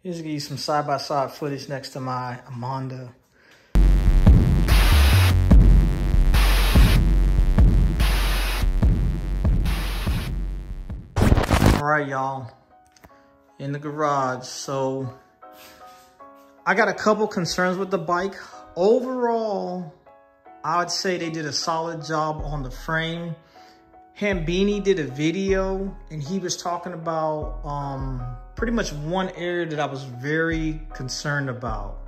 Here's gonna give you some side-by-side footage next to my Amanda. All right, y'all, in the garage. So I got a couple concerns with the bike. Overall, I would say they did a solid job on the frame. Hambini did a video and he was talking about pretty much one area that I was very concerned about.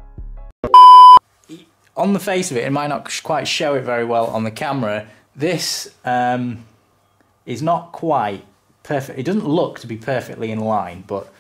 On the face of it, it might not quite show it very well on the camera. This is not quite perfect. It doesn't look to be perfectly in line, but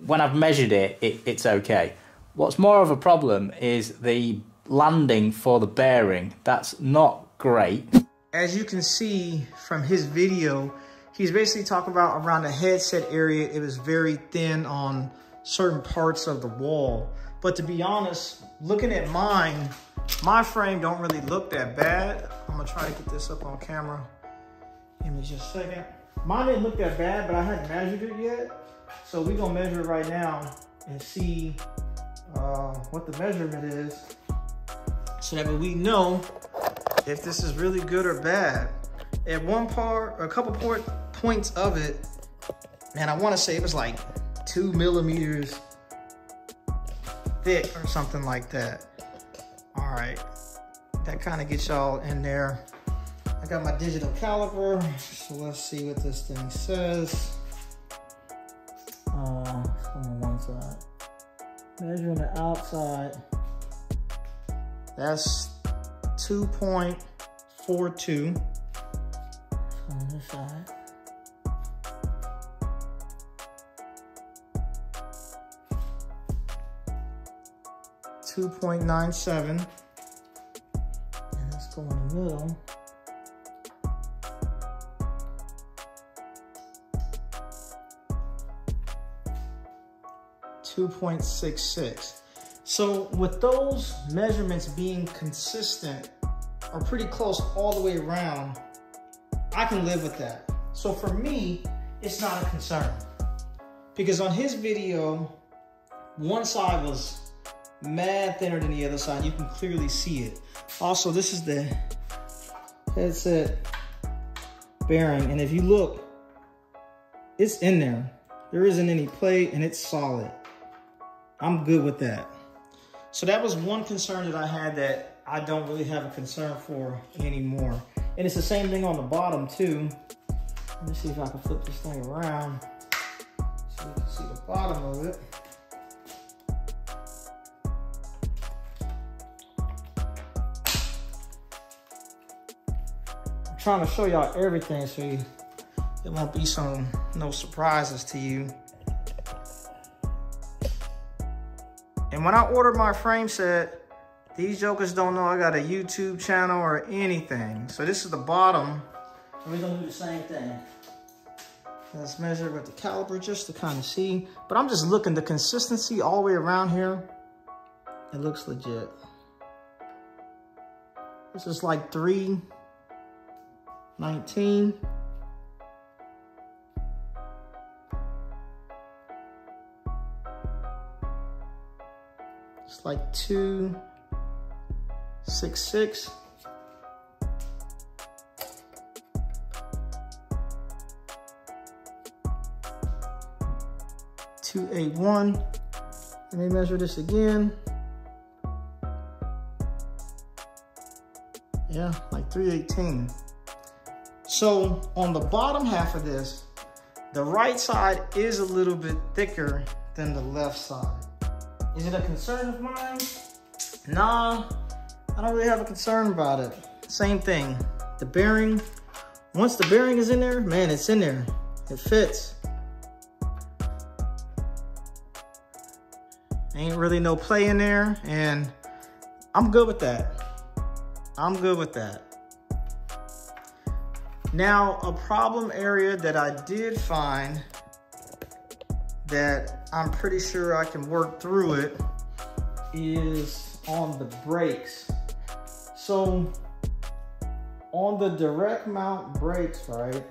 when I've measured it, it's okay. What's more of a problem is the landing for the bearing. That's not great. As you can see from his video, he's basically talking about around the headset area, it was very thin on certain parts of the wall. But to be honest, looking at mine, my frame don't really look that bad. I'm gonna try to get this up on camera. Give me just a second. Mine didn't look that bad, but I hadn't measured it yet. So we're gonna measure it right now and see what the measurement is, so that we know if this is really good or bad. At one part, or a couple points of it, man, I wanna say it was like 2 millimeters thick or something like that. All right, that kind of gets y'all in there. I got my digital caliper, so let's see what this thing says. On one side. Measuring the outside, that's 2.42 on this side. .97, and let's go in the middle. 2.66. So with those measurements being consistent or pretty close all the way around, I can live with that. So for me, it's not a concern. Because on his video, one side was mad thinner than the other side. You can clearly see it. Also, this is the headset bearing, and if you look, it's in there. There isn't any play and it's solid. I'm good with that. So that was one concern that I had that I don't really have a concern for anymore. And it's the same thing on the bottom too. Let me see if I can flip this thing around so you can see the bottom of it. I'm trying to show y'all everything so it won't be no surprises to you. And when I ordered my frame set, these jokers don't know I got a YouTube channel or anything. So this is the bottom. We're gonna do the same thing. Let's measure with the caliper just to kind of see. But I'm just looking, the consistency all the way around here, it looks legit. This is like 319. It's like 266. .281. Let me measure this again. Yeah, like 318. So on the bottom half of this, the right side is a little bit thicker than the left side. Is it a concern of mine? Nah, I don't really have a concern about it. Same thing, the bearing. Once the bearing is in there, man, it's in there. It fits. Ain't really no play in there, and I'm good with that. I'm good with that. Now, a problem area that I did find that I'm pretty sure I can work through it is on the brakes. So on the direct mount brakes, right?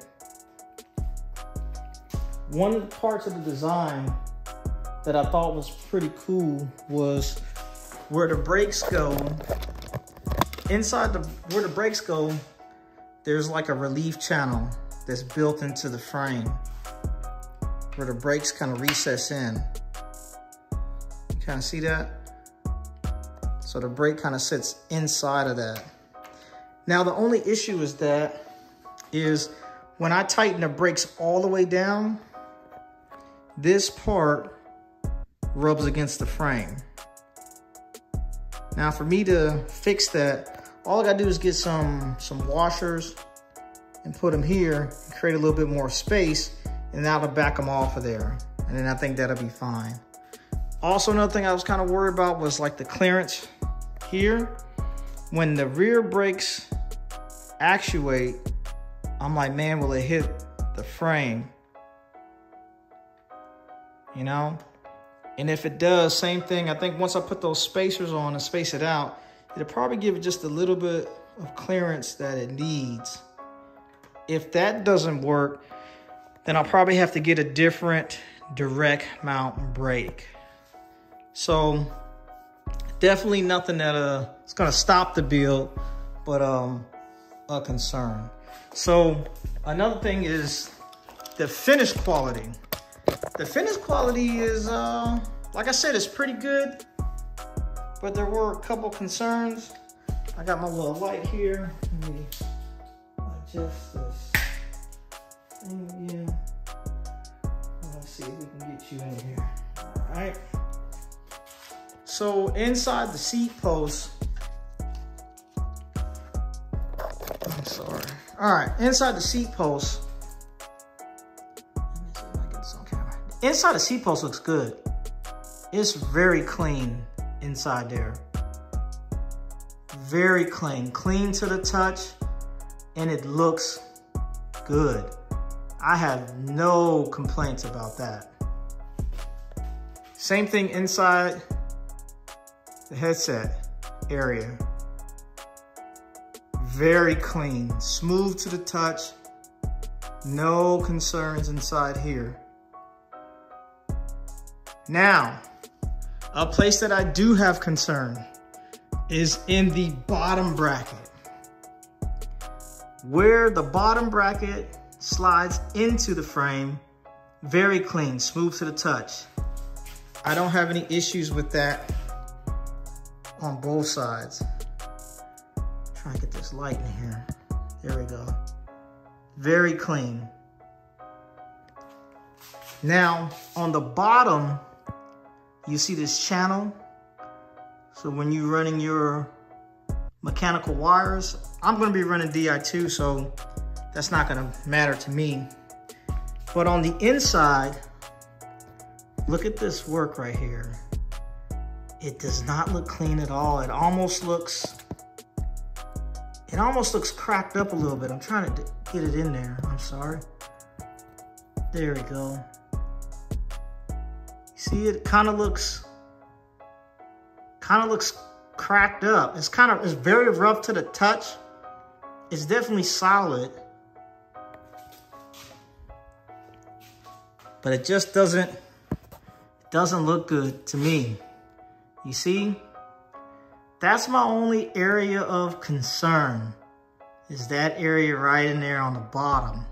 One of the parts of the design that I thought was pretty cool was where the brakes go. Inside where the brakes go, there's like a relief channel that's built into the frame where the brakes kind of recess in. You kind of see that? So the brake kind of sits inside of that. Now the only issue is when I tighten the brakes all the way down, this part rubs against the frame. Now for me to fix that, all I gotta do is get some washers and put them here and create a little bit more space, and that'll back them off of there. And then I think that'll be fine. Also, another thing I was kind of worried about was like the clearance here. When the rear brakes actuate, I'm like, man, will it hit the frame? You know? And if it does, same thing. I think once I put those spacers on and space it out, it'll probably give it just a little bit of clearance that it needs. If that doesn't work, then I'll probably have to get a different direct mount brake. So definitely nothing that it's gonna stop the build, but a concern. So another thing is the finish quality. The finish quality is, like I said, it's pretty good, but there were a couple concerns. I got my little light here. Let me adjust this thing again. Let's see if we can get you in here. All right. So inside the seat post, I'm sorry. All right, inside the seat post, inside the seat post looks good. It's very clean inside there. Very clean, clean to the touch, and it looks good. I have no complaints about that. Same thing inside the headset area. Very clean, smooth to the touch. No concerns inside here. Now, a place that I do have concern is in the bottom bracket. Where the bottom bracket slides into the frame, very clean, smooth to the touch. I don't have any issues with that on both sides. Try to get this light in here. There we go. Very clean. Now, on the bottom, you see this channel. So when you're running your mechanical wires, I'm gonna be running Di2, so that's not gonna matter to me. But on the inside, look at this work right here. It does not look clean at all. It almost looks cracked up a little bit. I'm trying to get it in there. I'm sorry. There we go. See, it kind of looks cracked up. It's very rough to the touch. It's definitely solid, but it just doesn't look good to me. You see? That's my only area of concern, is that area right in there on the bottom.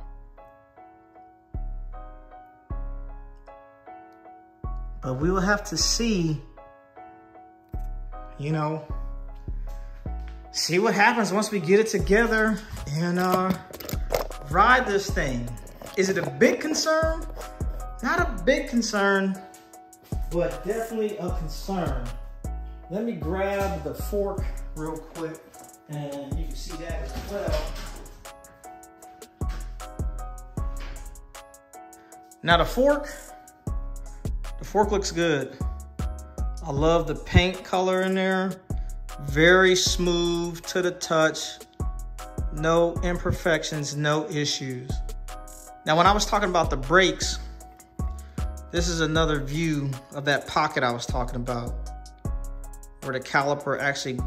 But we will have to see, you know, see what happens once we get it together and ride this thing. Is it a big concern? Not a big concern, but definitely a concern. Let me grab the fork real quick, and you can see that as well. Now the fork looks good. I love the paint color in there. Very smooth to the touch. No imperfections, no issues. Now when I was talking about the brakes, this is another view of that pocket I was talking about, where the caliper actually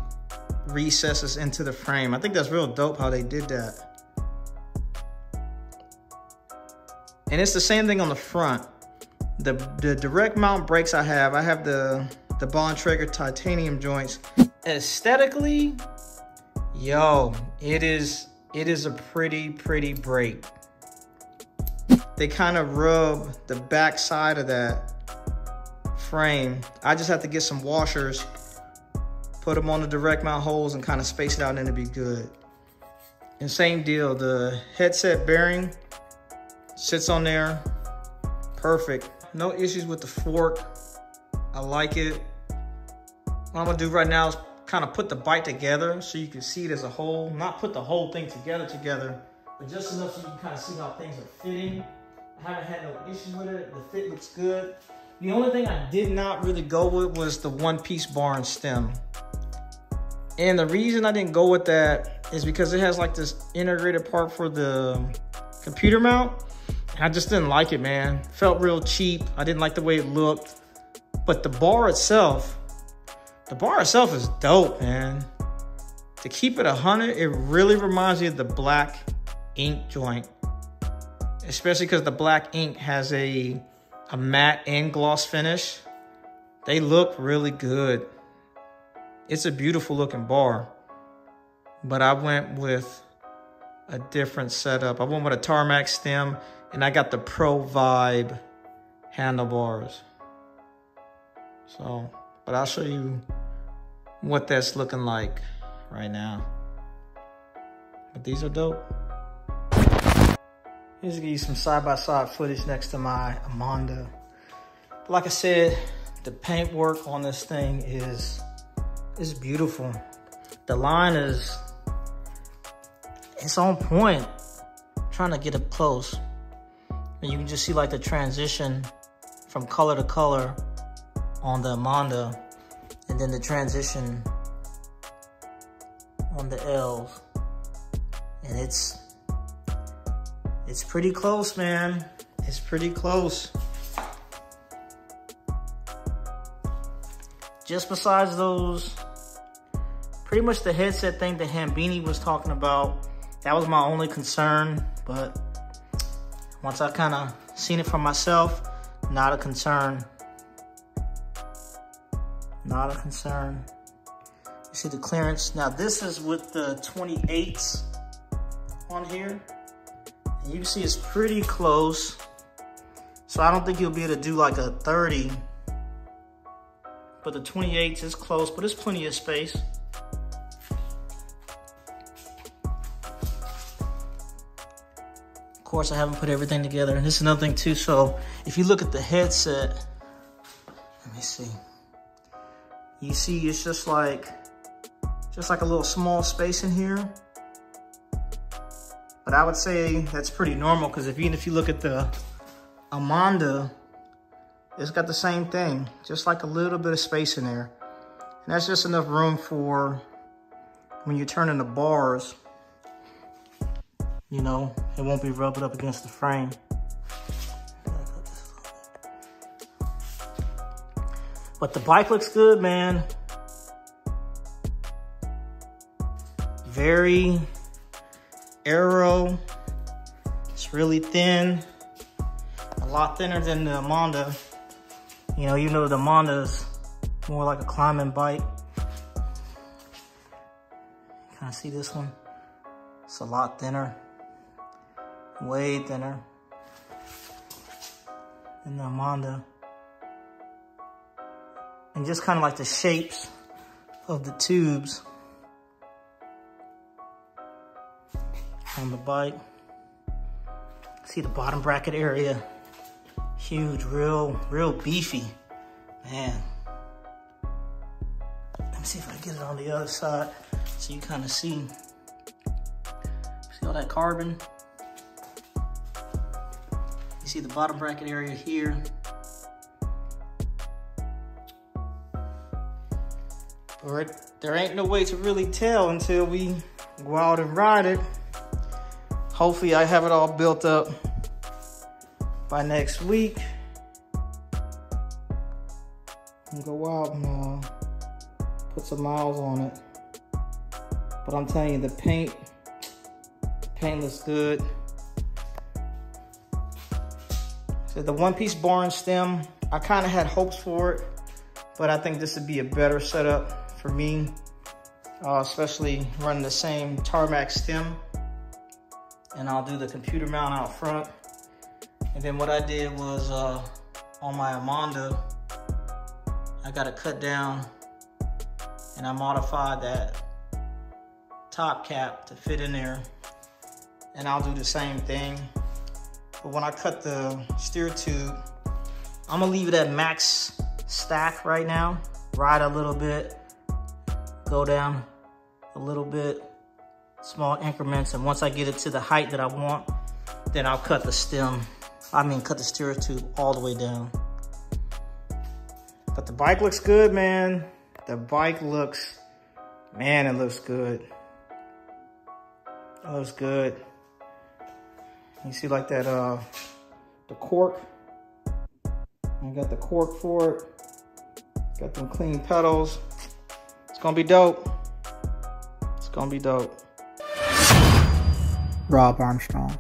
recesses into the frame. I think that's real dope how they did that. And it's the same thing on the front. The direct mount brakes I have the Bond Traeger titanium joints. Aesthetically, yo, it is a pretty brake. They kind of rub the back side of that frame. I just have to get some washers, put them on the direct mount holes and kind of space it out, and it'll be good. And same deal, the headset bearing sits on there, perfect. No issues with the fork, I like it. What I'm gonna do right now is kind of put the bite together so you can see it as a whole. Not put the whole thing together, but just enough so you can kind of see how things are fitting. I haven't had no issues with it, the fit looks good. The only thing I did not really go with was the one-piece bar and stem. And the reason I didn't go with that is because it has like this integrated part for the computer mount. I just didn't like it, man. Felt real cheap. I didn't like the way it looked. But the bar itself is dope, man. To keep it 100, it really reminds me of the black ink joint. Especially because the black ink has a matte and gloss finish. They look really good. It's a beautiful looking bar. But I went with a different setup. I went with a tarmac stem, and I got the Pro Vibe handlebars. So, but I'll show you what that's looking like right now. But these are dope. Here's to give you some side-by-side footage next to my Amanda. But like I said, the paintwork on this thing is beautiful. The line it's on point. I'm trying to get up close. And you can just see like the transition from color to color on the Amanda, and then the transition on the Elves. And it's pretty close, man. It's pretty close. Just besides those, pretty much the headset thing that Hambini was talking about, that was my only concern. But once I kind of seen it for myself, not a concern. Not a concern. You see the clearance. Now this is with the 28s on here. And you can see it's pretty close. So I don't think you'll be able to do like a 30. But the 28s is close, but there's plenty of space. Of course, I haven't put everything together. And this is another thing too. So if you look at the headset, let me see. You see it's just like a little small space in here. But I would say that's pretty normal, because even if you look at the Amanda, it's got the same thing, just like a little bit of space in there. And that's just enough room for when you're turning the bars, you know, it won't be rubbing up against the frame. But the bike looks good, man. Very aero. It's really thin. A lot thinner than the Amanda. You know the Amanda's more like a climbing bike. Kind of see this one? It's a lot thinner. Way thinner than the Amanda. And just kind of like the shapes of the tubes on the bike. See the bottom bracket area. Huge, real beefy, man. Let me see if I can get it on the other side so you kind of see all that carbon. You see the bottom bracket area here. But there ain't no way to really tell until we go out and ride it. Hopefully I have it all built up by next week. And go out and put some miles on it. But I'm telling you, the paint looks good. So the one-piece bar and stem, I kind of had hopes for it, but I think this would be a better setup for me, especially running the same tarmac stem. And I'll do the computer mount out front. And then what I did was on my Amanda, I got it cut down and I modified that top cap to fit in there. And I'll do the same thing. But when I cut the steer tube, I'm gonna leave it at max stack right now. Ride a little bit, go down a little bit, small increments. And once I get it to the height that I want, then I'll cut the cut the steer tube all the way down. But the bike looks good, man. The bike looks, man, it looks good. It looks good. You see like that, the cork. I got the cork for it. Got them clean pedals. It's gonna be dope. It's gonna be dope. Robb Armstrong.